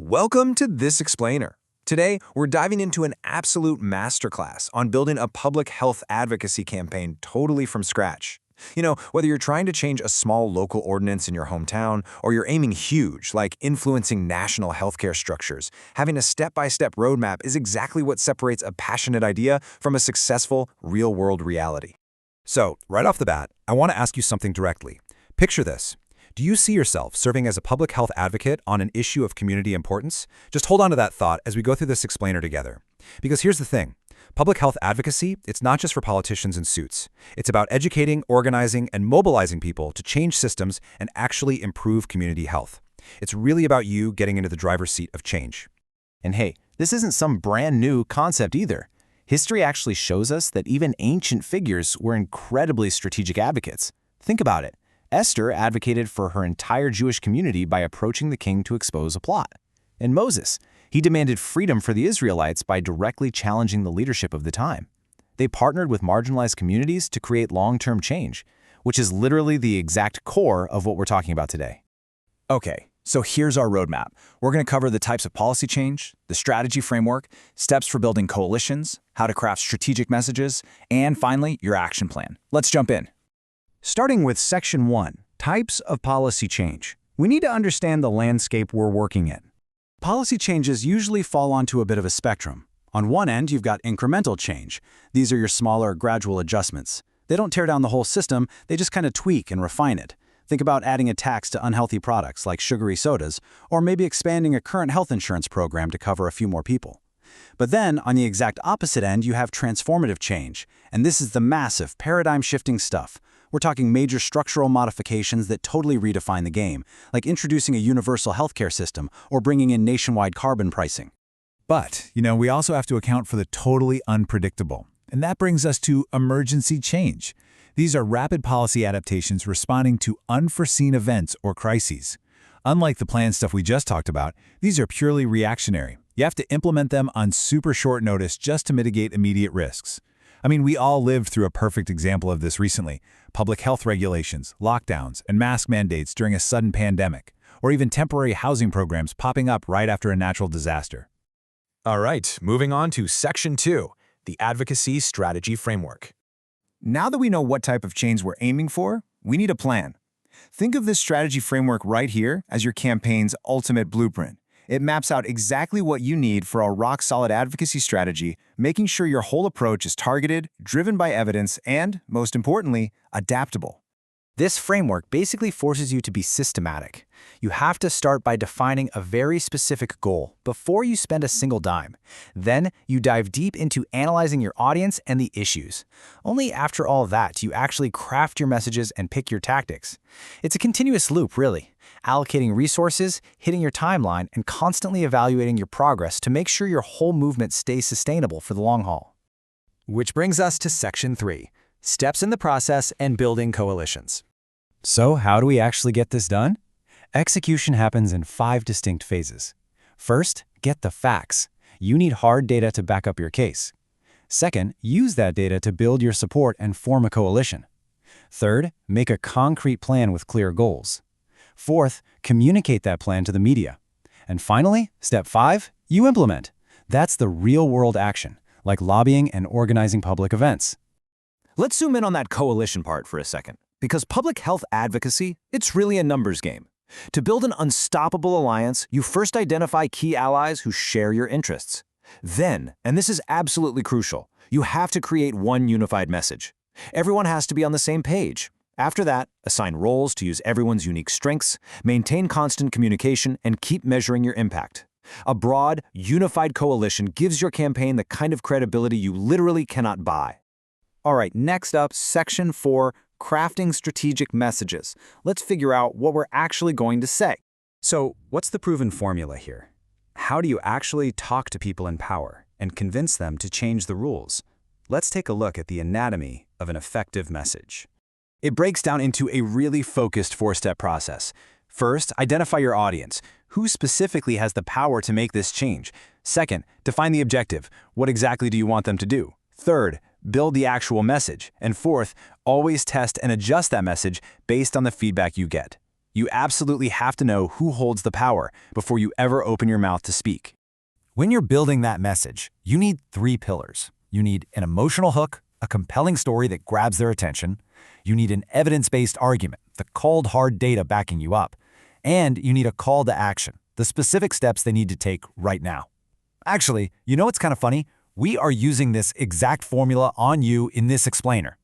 Welcome to This Explainer. Today, we're diving into an absolute masterclass on building a public health advocacy campaign totally from scratch. Whether you're trying to change a small local ordinance in your hometown or you're aiming huge, like influencing national healthcare structures, having a step-by-step roadmap is exactly what separates a passionate idea from a successful, real-world reality. So, right off the bat, I want to ask you something directly. Picture this. Do you see yourself serving as a public health advocate on an issue of community importance? Just hold on to that thought as we go through this explainer together. Because here's the thing. Public health advocacy, it's not just for politicians in suits. It's about educating, organizing, and mobilizing people to change systems and actually improve community health. It's really about you getting into the driver's seat of change. And hey, this isn't some brand new concept either. History actually shows us that even ancient figures were incredibly strategic advocates. Think about it. Esther advocated for her entire Jewish community by approaching the king to expose a plot. And Moses, he demanded freedom for the Israelites by directly challenging the leadership of the time. They partnered with marginalized communities to create long-term change, which is literally the exact core of what we're talking about today. Okay, so here's our roadmap. We're going to cover the types of policy change, the strategy framework, steps for building coalitions, how to craft strategic messages, and finally, your action plan. Let's jump in. Starting with Section 1, Types of Policy Change. We need to understand the landscape we're working in. Policy changes usually fall onto a bit of a spectrum. On one end, you've got incremental change. These are your smaller, gradual adjustments. They don't tear down the whole system, they just kind of tweak and refine it. Think about adding a tax to unhealthy products like sugary sodas, or maybe expanding a current health insurance program to cover a few more people. But then, on the exact opposite end, you have transformative change. And this is the massive, paradigm-shifting stuff. We're talking major structural modifications that totally redefine the game, like introducing a universal healthcare system or bringing in nationwide carbon pricing. But, we also have to account for the totally unpredictable. And that brings us to emergency change. These are rapid policy adaptations responding to unforeseen events or crises. Unlike the planned stuff we just talked about, these are purely reactionary. You have to implement them on super short notice just to mitigate immediate risks. We all lived through a perfect example of this recently. Public health regulations, lockdowns, and mask mandates during a sudden pandemic, or even temporary housing programs popping up right after a natural disaster. All right, moving on to Section 2, the Advocacy Strategy Framework. Now that we know what type of change we're aiming for, we need a plan. Think of this strategy framework right here as your campaign's ultimate blueprint. It maps out exactly what you need for a rock-solid advocacy strategy, making sure your whole approach is targeted, driven by evidence, and, most importantly, adaptable. This framework basically forces you to be systematic. You have to start by defining a very specific goal before you spend a single dime. Then, you dive deep into analyzing your audience and the issues. Only after all that do you actually craft your messages and pick your tactics. It's a continuous loop, really. Allocating resources, hitting your timeline, and constantly evaluating your progress to make sure your whole movement stays sustainable for the long haul. Which brings us to Section 3, Steps in the Process and Building Coalitions. So, how do we actually get this done? Execution happens in 5 distinct phases. First, get the facts. You need hard data to back up your case. Second, use that data to build your support and form a coalition. Third, make a concrete plan with clear goals. Fourth, communicate that plan to the media. And finally, step 5, you implement. That's the real-world action, like lobbying and organizing public events. Let's zoom in on that coalition part for a second, because public health advocacy, it's really a numbers game. To build an unstoppable alliance, you first identify key allies who share your interests. Then, and this is absolutely crucial, you have to create one unified message. Everyone has to be on the same page. After that, assign roles to use everyone's unique strengths, maintain constant communication, and keep measuring your impact. A broad, unified coalition gives your campaign the kind of credibility you literally cannot buy. All right, next up, Section 4, Crafting Strategic Messages. Let's figure out what we're actually going to say. So, what's the proven formula here? How do you actually talk to people in power and convince them to change the rules? Let's take a look at the anatomy of an effective message. It breaks down into a really focused 4-step process. First, identify your audience. Who specifically has the power to make this change? Second, define the objective. What exactly do you want them to do? Third, build the actual message. And fourth, always test and adjust that message based on the feedback you get. You absolutely have to know who holds the power before you ever open your mouth to speak. When you're building that message, you need 3 pillars. You need an emotional hook, a compelling story that grabs their attention. You need an evidence-based argument, the cold, hard data backing you up. And you need a call to action, the specific steps they need to take right now. Actually, you know what's kind of funny? We are using this exact formula on you in this explainer.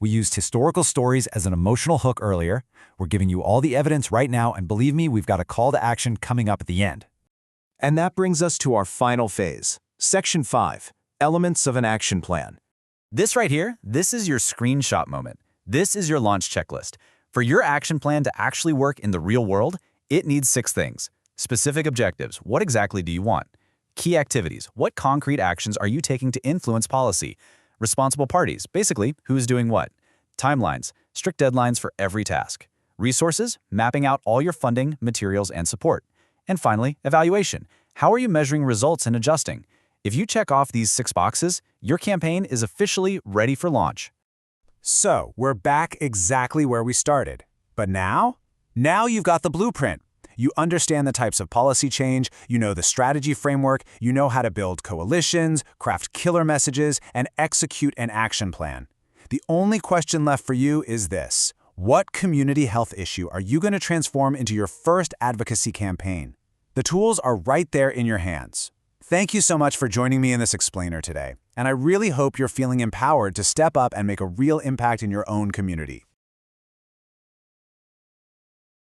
We used historical stories as an emotional hook earlier. We're giving you all the evidence right now, and believe me, we've got a call to action coming up at the end. And that brings us to our final phase, Section 5, Elements of an Action Plan. This right here, this is your screenshot moment. This is your launch checklist. For your action plan to actually work in the real world, it needs 6 things. Specific objectives. What exactly do you want? Key activities. What concrete actions are you taking to influence policy? Responsible parties. Basically, who's doing what? Timelines. Strict deadlines for every task. Resources. Mapping out all your funding, materials, and support. And finally, evaluation. How are you measuring results and adjusting? If you check off these 6 boxes, your campaign is officially ready for launch. So, we're back exactly where we started. But now? Now you've got the blueprint. You understand the types of policy change, you know the strategy framework, you know how to build coalitions, craft killer messages, and execute an action plan. The only question left for you is this: what community health issue are you going to transform into your first advocacy campaign? The tools are right there in your hands. Thank you so much for joining me in this explainer today, and I really hope you're feeling empowered to step up and make a real impact in your own community.